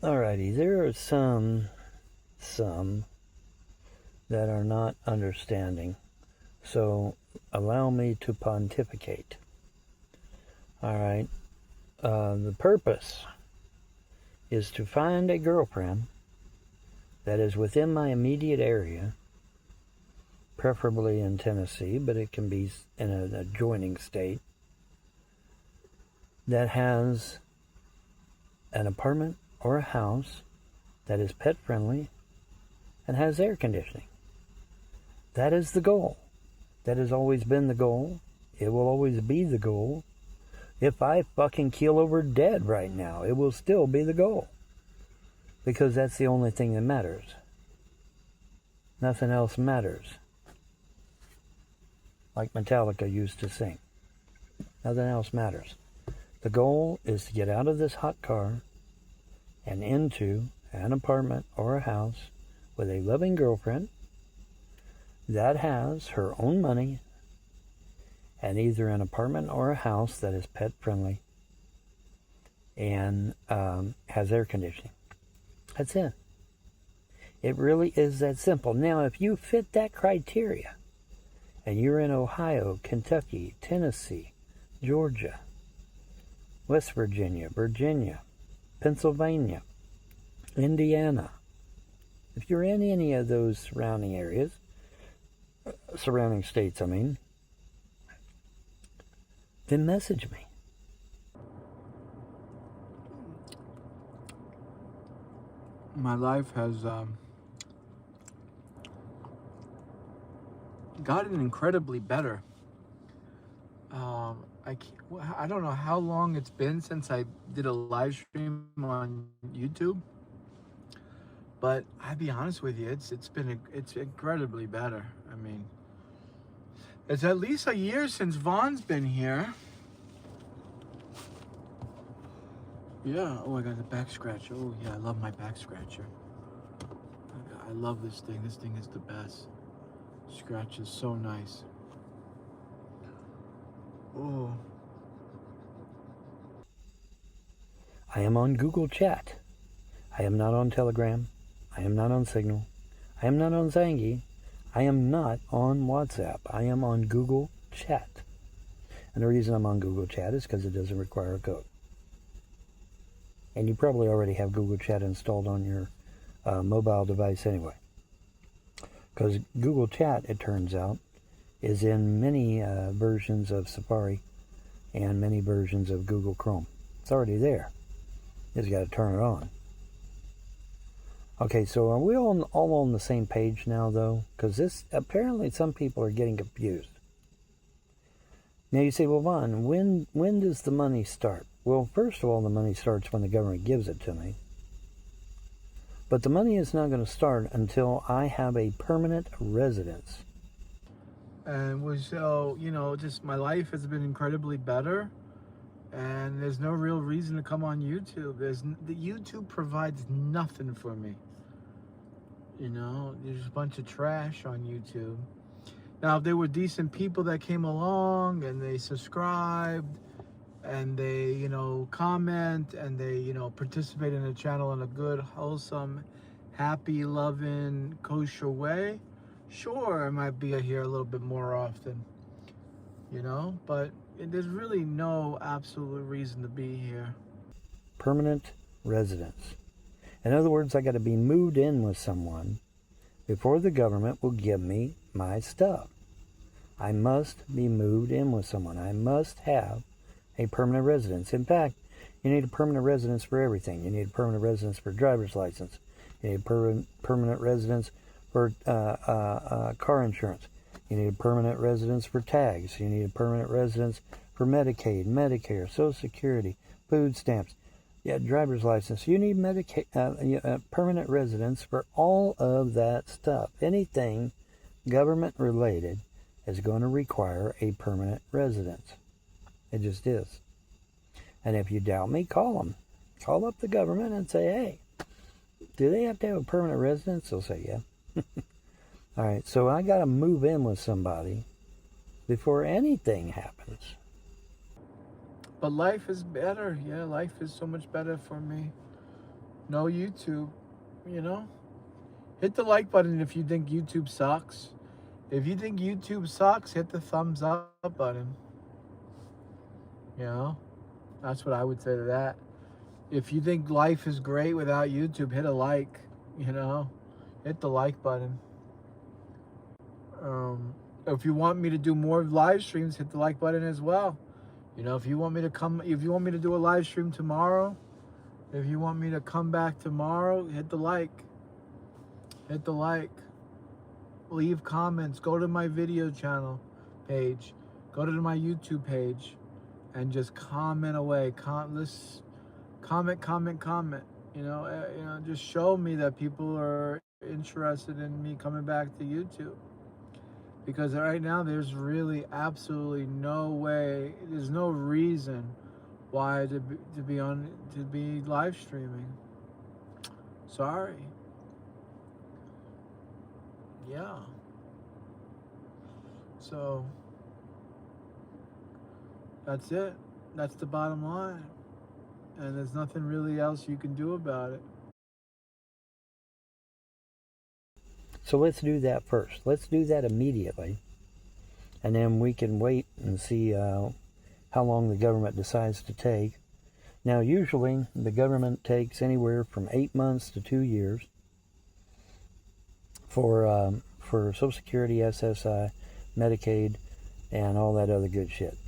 Alrighty, there are some that are not understanding. So allow me to pontificate. Alright, the purpose is to find a girlfriend that is within my immediate area, preferably in Tennessee, but it can be in an adjoining state, that has an apartment or a house that is pet friendly and has air conditioning. That is the goal. That has always been the goal. It will always be the goal. If I fucking keel over dead right now, it will still be the goal. Because that's the only thing that matters. Nothing else matters. Like Metallica used to sing. Nothing else matters. The goal is to get out of this hot car and into an apartment or a house with a loving girlfriend that has her own money and either an apartment or a house that is pet friendly and has air conditioning. That's it. It really is that simple. Now, if you fit that criteria and you're in Ohio, Kentucky, Tennessee, Georgia, West Virginia, Virginia, Pennsylvania, Indiana, if you're in any of those surrounding areas, surrounding states, then message me. My life has gotten incredibly better. I don't know how long it's been since I did a live stream on YouTube, but I'll be honest with you, it's incredibly better. I mean, it's at least a year since Vaughn's been here. Yeah. Oh, I got the back scratch. Oh, yeah. I love my back scratcher. I love this thing. This thing is the best. Scratch is so nice. Oh. I am on Google Chat. I am not on Telegram. I am not on Signal. I am not on Zangy. I am not on WhatsApp. I am on Google Chat. And the reason I'm on Google Chat is because it doesn't require a code. And you probably already have Google Chat installed on your mobile device anyway. Because Google Chat, it turns out, is in many versions of Safari and many versions of Google Chrome. It's already there. You just got to turn it on. Okay, so are we all on the same page now, though? Because this, apparently some people are getting confused. Now you say, well, Vaughn, when does the money start? Well, first of all, the money starts when the government gives it to me. But the money is not going to start until I have a permanent residence. And so, just my life has been incredibly better. And there's no real reason to come on YouTube. The YouTube provides nothing for me. There's a bunch of trash on YouTube. Now, if there were decent people that came along and they subscribed and they, comment and they, participate in the channel in a good, wholesome, happy, loving, kosher way, sure, I might be here a little bit more often, but there's really no absolute reason to be here. Permanent residence. In other words, I got to be moved in with someone before the government will give me my stuff. I must be moved in with someone. I must have a permanent residence. In fact, you need a permanent residence for everything. You need a permanent residence for driver's license. You need a permanent residence for car insurance. You need a permanent residence for tags. You need a permanent residence for Medicaid, Medicare, Social Security, food stamps. Yeah, driver's license. You need permanent residence for all of that stuff. Anything government related is going to require a permanent residence. It just is. And if you doubt me, call them. Call up the government and say, hey, do they have to have a permanent residence? They'll say, yeah. All right, so I got to move in with somebody before anything happens. But life is better. Yeah, life is so much better for me. no YouTube, you know? Hit the like button if you think YouTube sucks. If you think YouTube sucks, hit the thumbs up button. You know? That's what I would say to that. If you think life is great without YouTube, hit a like, you know? Hit the like button. If you want me to do more live streams, hit the like button as well. You know, if you want me to do a live stream tomorrow, if you want me to come back tomorrow, hit the like. Hit the like. Leave comments. Go to my video channel page. Go to my YouTube page and just comment away. Comment. You know, just show me that people are interested in me coming back to YouTube. Because right now there's really absolutely no way, there's no reason why to be live streaming. Sorry. Yeah. So that's it. That's the bottom line. And there's nothing really else you can do about it. So let's do that first. Let's do that immediately. And then we can wait and see how long the government decides to take. Now, usually the government takes anywhere from 8 months to 2 years for Social Security, SSI, Medicaid, and all that other good shit.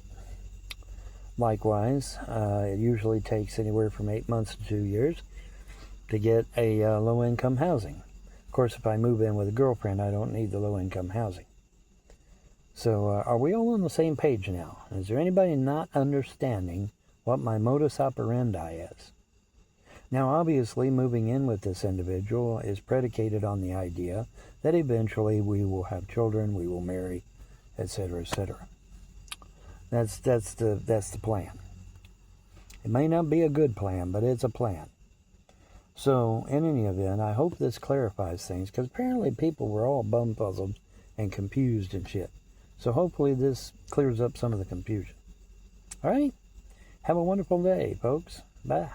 Likewise, it usually takes anywhere from 8 months to 2 years to get a low-income housing. Of course, if I move in with a girlfriend, I don't need the low-income housing. So are we all on the same page now? Is there anybody not understanding what my modus operandi is? Now, obviously, moving in with this individual is predicated on the idea that eventually we will have children, we will marry, etc., etc. That's the plan. It may not be a good plan, but it's a plan. So, in any event, I hope this clarifies things, because apparently people were all bum-puzzled and confused and shit. So hopefully this clears up some of the confusion. All right? Have a wonderful day, folks. Bye.